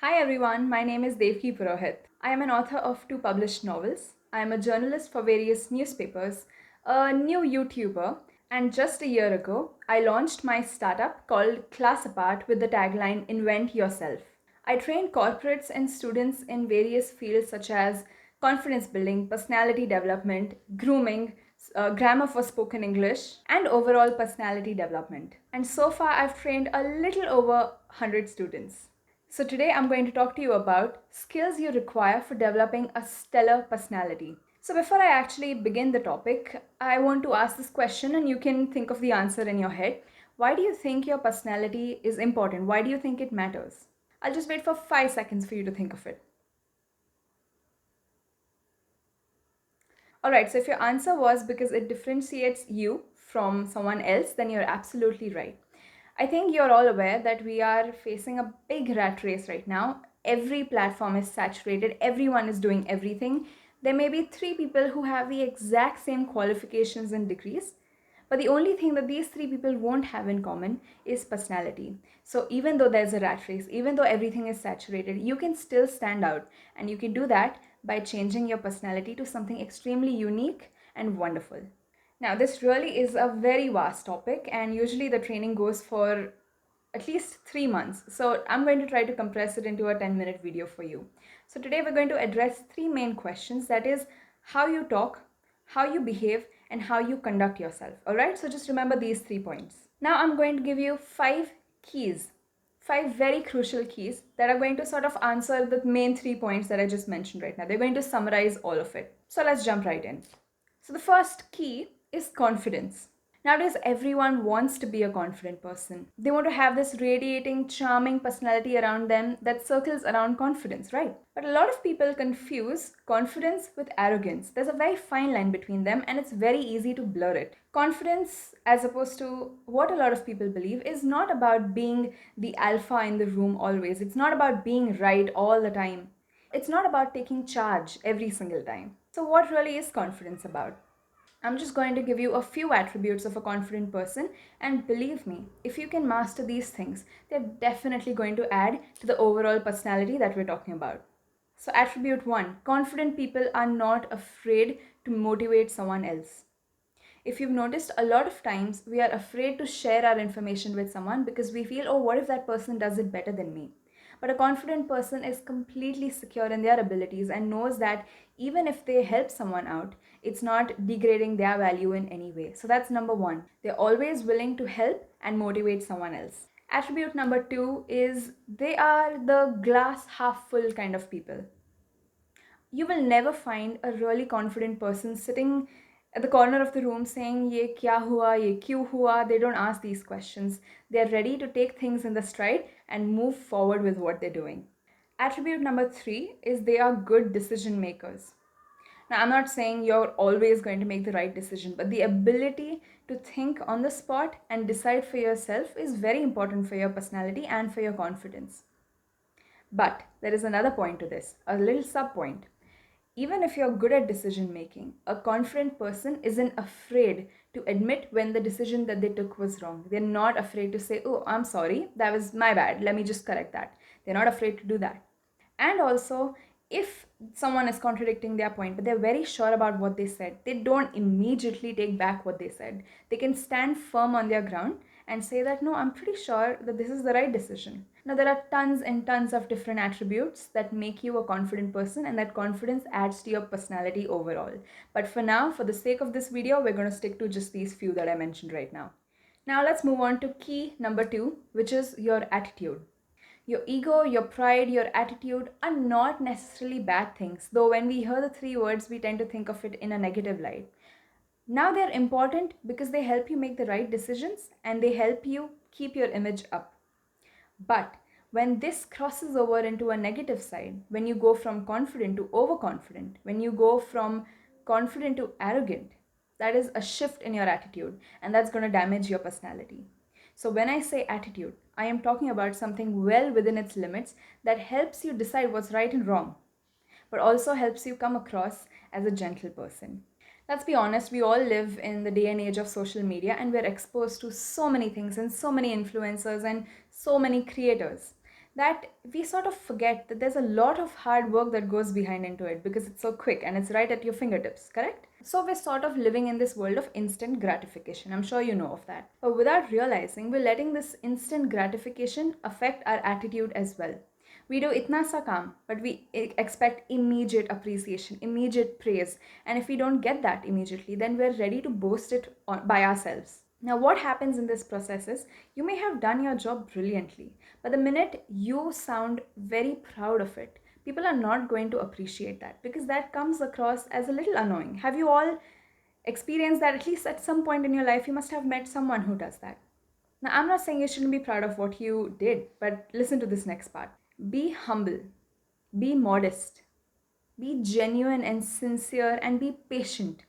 Hi everyone, my name is Devaki Purohit. I am an author of 2 published novels. I am a journalist for various newspapers, a new YouTuber, and just a year ago, I launched my startup called Class Apart with the tagline Invent Yourself. I train corporates and students in various fields such as confidence building, personality development, grooming, grammar for spoken English, and overall personality development. And so far, I've trained a little over 100 students. So today I'm going to talk to you about skills you require for developing a stellar personality. So before I actually begin the topic, I want to ask this question and you can think of the answer in your head. Why do you think your personality is important? Why do you think it matters? I'll just wait for 5 seconds for you to think of it. Alright, so if your answer was because it differentiates you from someone else, then you're absolutely right. I think you're all aware that we are facing a big rat race right now. Every platform is saturated, everyone is doing everything. There may be 3 people who have the exact same qualifications and degrees, but the only thing that these 3 people won't have in common is personality. So even though there's a rat race, even though everything is saturated, you can still stand out. And you can do that by changing your personality to something extremely unique and wonderful. Now, this really is a very vast topic, and usually the training goes for at least 3 months. So I'm going to try to compress it into a 10-minute video for you. So today we're going to address 3 main questions, that is, how you talk, how you behave, and how you conduct yourself. All right, so just remember these 3 points. Now I'm going to give you 5 keys, 5 very crucial keys that are going to sort of answer the main 3 points that I just mentioned right now. They're going to summarize all of it. So let's jump right in. So the first key is confidence. Nowadays, everyone wants to be a confident person. They want to have this radiating, charming personality around them that circles around confidence, right? But a lot of people confuse confidence with arrogance. There's a very fine line between them, and it's very easy to blur it. Confidence, as opposed to what a lot of people believe, is not about being the alpha in the room always. It's not about being right all the time. It's not about taking charge every single time. So, what really is confidence about? I'm just going to give you a few attributes of a confident person, and believe me, if you can master these things, they're definitely going to add to the overall personality that we're talking about. So, attribute 1, confident people are not afraid to motivate someone else. If you've noticed, a lot of times we are afraid to share our information with someone because we feel, oh, what if that person does it better than me? But a confident person is completely secure in their abilities and knows that even if they help someone out, it's not degrading their value in any way. So that's number 1. They're always willing to help and motivate someone else. Attribute number 2 is they are the glass half full kind of people. You will never find a really confident person sitting at the corner of the room saying ye kya hua, ye kyun hua. They don't ask these questions. They're ready to take things in the stride and move forward with what they're doing. Attribute number 3 is they are good decision makers. Now, I'm not saying you're always going to make the right decision, but the ability to think on the spot and decide for yourself is very important for your personality and for your confidence. But there is another point to this, a little sub point. Even if you're good at decision making, a confident person isn't afraid to admit when the decision that they took was wrong. They're not afraid to say, oh, I'm sorry, that was my bad, let me just correct that. They're not afraid to do that. And also, if someone is contradicting their point, but they're very sure about what they said, they don't immediately take back what they said. They can stand firm on their ground and say that, no, I'm pretty sure that this is the right decision. Now, there are tons and tons of different attributes that make you a confident person, and that confidence adds to your personality overall. But for now, for the sake of this video, we're going to stick to just these few that I mentioned right now. Now, let's move on to key number 2, which is your attitude. Your ego, your pride, your attitude are not necessarily bad things, though when we hear the 3 words, we tend to think of it in a negative light. Now they're important because they help you make the right decisions and they help you keep your image up. But when this crosses over into a negative side, when you go from confident to overconfident, when you go from confident to arrogant, that is a shift in your attitude, and that's going to damage your personality. So when I say attitude, I am talking about something well within its limits that helps you decide what's right and wrong, but also helps you come across as a gentle person. Let's be honest, we all live in the day and age of social media, and we're exposed to so many things and so many influencers and so many creators. that we sort of forget that there's a lot of hard work that goes behind into it because it's so quick and it's right at your fingertips, correct? So we're sort of living in this world of instant gratification. I'm sure you know of that. But without realizing, we're letting this instant gratification affect our attitude as well. We do itna sa kaam, but we expect immediate appreciation, immediate praise. And if we don't get that immediately, then we're ready to boast it by ourselves. Now, what happens in this process is you may have done your job brilliantly, but the minute you sound very proud of it, people are not going to appreciate that because that comes across as a little annoying. Have you all experienced that? At least at some point in your life, you must have met someone who does that. Now, I'm not saying you shouldn't be proud of what you did, but listen to this next part. Be humble, be modest, be genuine and sincere, and be patient.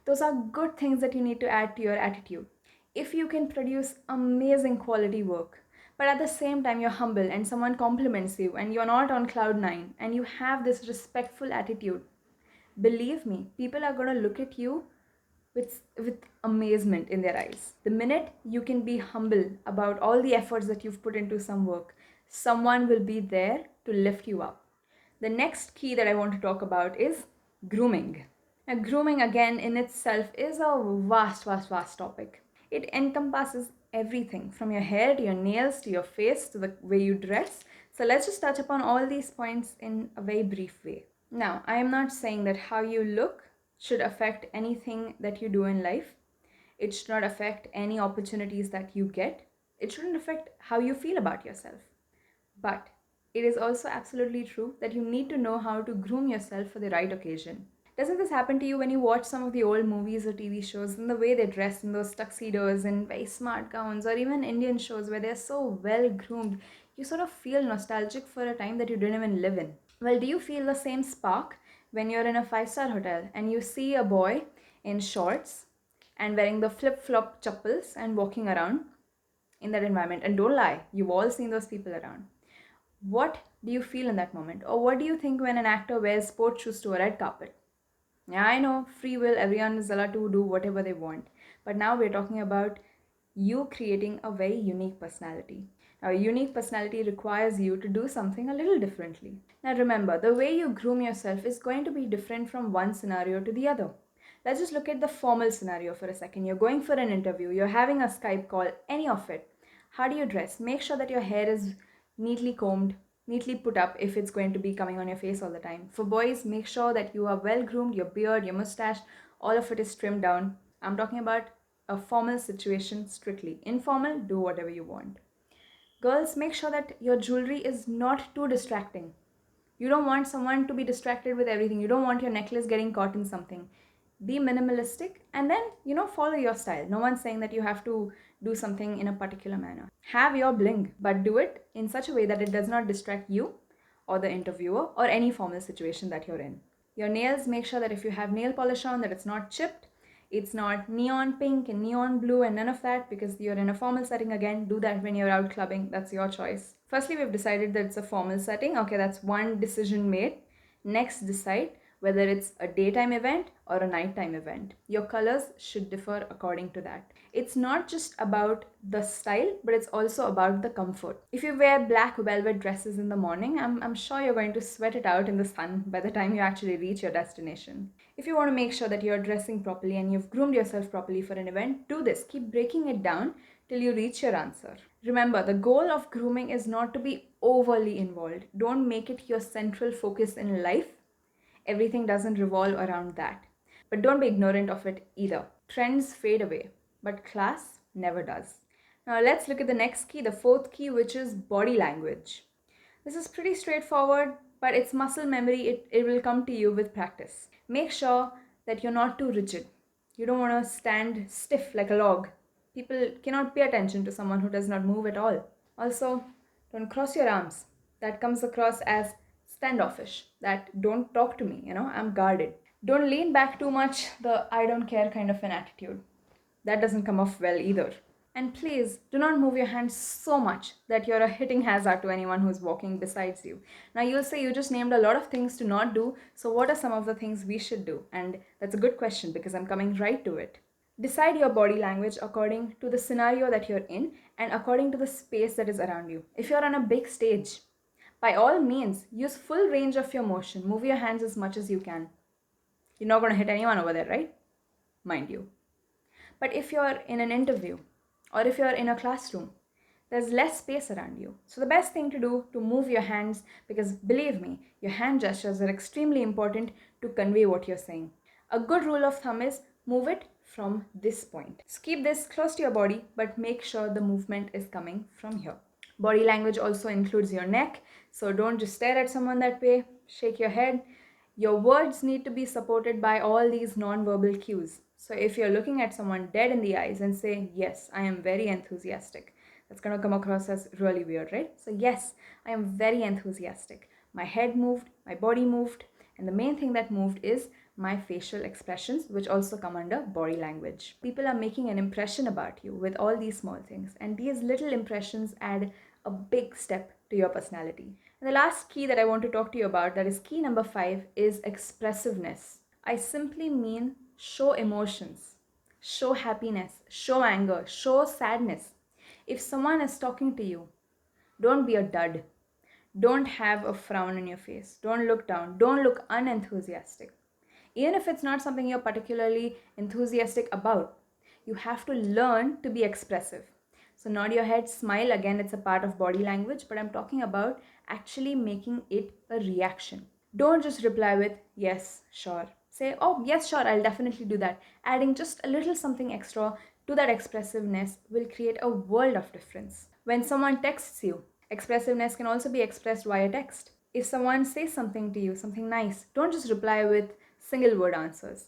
Those are good things that you need to add to your attitude. If you can produce amazing quality work, but at the same time you're humble and someone compliments you and you're not on cloud nine and you have this respectful attitude, believe me, people are going to look at you with amazement in their eyes. The minute you can be humble about all the efforts that you've put into some work, someone will be there to lift you up. The next key that I want to talk about is grooming. Now, grooming again in itself is a vast topic. It encompasses everything from your hair to your nails to your face to the way you dress. So let's just touch upon all these points in a very brief way. Now, I am not saying that how you look should affect anything that you do in life. It should not affect any opportunities that you get. It shouldn't affect how you feel about yourself. But it is also absolutely true that you need to know how to groom yourself for the right occasion. Doesn't this happen to you when you watch some of the old movies or TV shows and the way they dress in those tuxedos and very smart gowns, or even Indian shows where they're so well groomed, you sort of feel nostalgic for a time that you didn't even live in? Well, do you feel the same spark when you're in a five-star hotel and you see a boy in shorts and wearing the flip-flop chappals and walking around in that environment? And don't lie, you've all seen those people around. What do you feel in that moment? Or what do you think when an actor wears sports shoes to a red carpet? Yeah, I know, free will, everyone is allowed to do whatever they want. But now we're talking about you creating a very unique personality. Now, a unique personality requires you to do something a little differently. Now, remember, the way you groom yourself is going to be different from one scenario to the other. Let's just look at the formal scenario for a second. You're going for an interview, you're having a Skype call, any of it. How do you dress? Make sure that your hair is neatly combed, neatly put up if it's going to be coming on your face all the time. For boys, make sure that you are well groomed, your beard, your mustache, all of it is trimmed down. I'm talking about a formal situation strictly. Informal, do whatever you want. Girls, make sure that your jewelry is not too distracting. You don't want someone to be distracted with everything. You don't want your necklace getting caught in something. Be minimalistic and then, follow your style. No one's saying that you have to do something in a particular manner. Have your bling, but do it in such a way that it does not distract you or the interviewer or any formal situation that you're in. Your nails, make sure that if you have nail polish on, that it's not chipped, it's not neon pink and neon blue and none of that, because you're in a formal setting. Again, do that when you're out clubbing. That's your choice. Firstly, we've decided that it's a formal setting. Okay, that's one decision made. Next, decide whether it's a daytime event or a nighttime event. Your colors should differ according to that. It's not just about the style, but it's also about the comfort. If you wear black velvet dresses in the morning, I'm sure you're going to sweat it out in the sun by the time you actually reach your destination. If you want to make sure that you're dressing properly and you've groomed yourself properly for an event, do this. Keep breaking it down till you reach your answer. Remember, the goal of grooming is not to be overly involved. Don't make it your central focus in life. Everything doesn't revolve around that. But don't be ignorant of it either. Trends fade away, but class never does. Now let's look at the next key, the fourth key, which is body language. This is pretty straightforward, but it's muscle memory. It will come to you with practice. Make sure that you're not too rigid. You don't want to stand stiff like a log. People cannot pay attention to someone who does not move at all. Also, don't cross your arms. That comes across as standoffish. That don't talk to me, I'm guarded. Don't lean back too much, the I don't care kind of an attitude. That doesn't come off well either. And please do not move your hands so much that you're a hitting hazard to anyone who's walking besides you. Now you'll say you just named a lot of things to not do, so what are some of the things we should do? And that's a good question because I'm coming right to it. Decide your body language according to the scenario that you're in and according to the space that is around you. If you're on a big stage, by all means, use full range of your motion. Move your hands as much as you can. You're not going to hit anyone over there, right? Mind you. But if you're in an interview or if you're in a classroom, there's less space around you. So the best thing to do to move your hands, because believe me, your hand gestures are extremely important to convey what you're saying. A good rule of thumb is move it from this point. Just keep this close to your body, but make sure the movement is coming from here. Body language also includes your neck, so don't just stare at someone that way, shake your head. Your words need to be supported by all these non-verbal cues. So if you're looking at someone dead in the eyes and say, yes, I am very enthusiastic, that's going to come across as really weird, right? So yes, I am very enthusiastic. My head moved, my body moved, and the main thing that moved is my facial expressions, which also come under body language. People are making an impression about you with all these small things, and these little impressions add a big step to your personality. And the last key that I want to talk to you about, that is key number 5, is expressiveness. I simply mean show emotions, show happiness, show anger, show sadness. If someone is talking to you, don't be a dud. Don't have a frown on your face. Don't look down. Don't look unenthusiastic. Even if it's not something you're particularly enthusiastic about, you have to learn to be expressive. So nod your head, smile. Again, it's a part of body language, but I'm talking about actually making it a reaction. Don't just reply with, yes, sure. Say, oh, yes, sure, I'll definitely do that. Adding just a little something extra to that expressiveness will create a world of difference. When someone texts you, expressiveness can also be expressed via text. If someone says something to you, something nice, don't just reply with single word answers.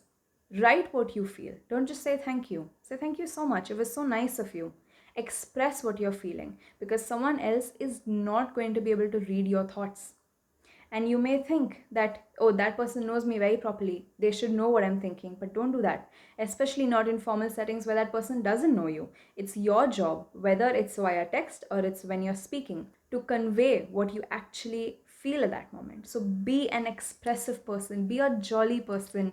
Write what you feel. Don't just say thank you. Say thank you so much. It was so nice of you. Express what you're feeling, because someone else is not going to be able to read your thoughts. And you may think that, oh, that person knows me very properly, they should know what I'm thinking, but don't do that. Especially not in formal settings where that person doesn't know you. It's your job, whether it's via text or it's when you're speaking, to convey what you actually feel at that moment. So be an expressive person, be a jolly person,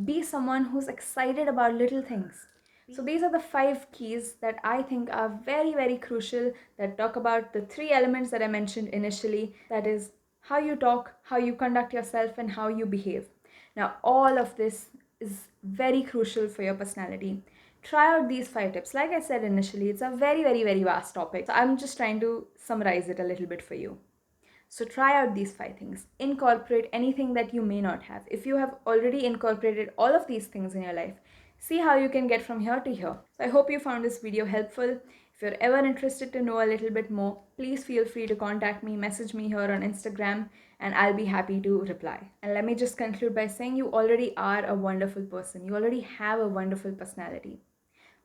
be someone who's excited about little things. So these are the 5 keys that I think are very, very crucial, that talk about the 3 elements that I mentioned initially. That is how you talk, how you conduct yourself, and how you behave. Now, all of this is very crucial for your personality. Try out these 5 tips. Like I said initially, it's a very, very, very vast topic. So I'm just trying to summarize it a little bit for you. So try out these 5 things. Incorporate anything that you may not have. If you have already incorporated all of these things in your life, see how you can get from here to here. So I hope you found this video helpful. If you're ever interested to know a little bit more, please feel free to contact me, message me here on Instagram, and I'll be happy to reply. And let me just conclude by saying you already are a wonderful person. You already have a wonderful personality.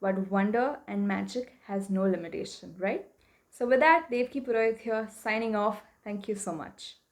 But wonder and magic has no limitation, right? So with that, Devaki Purohit here, signing off. Thank you so much.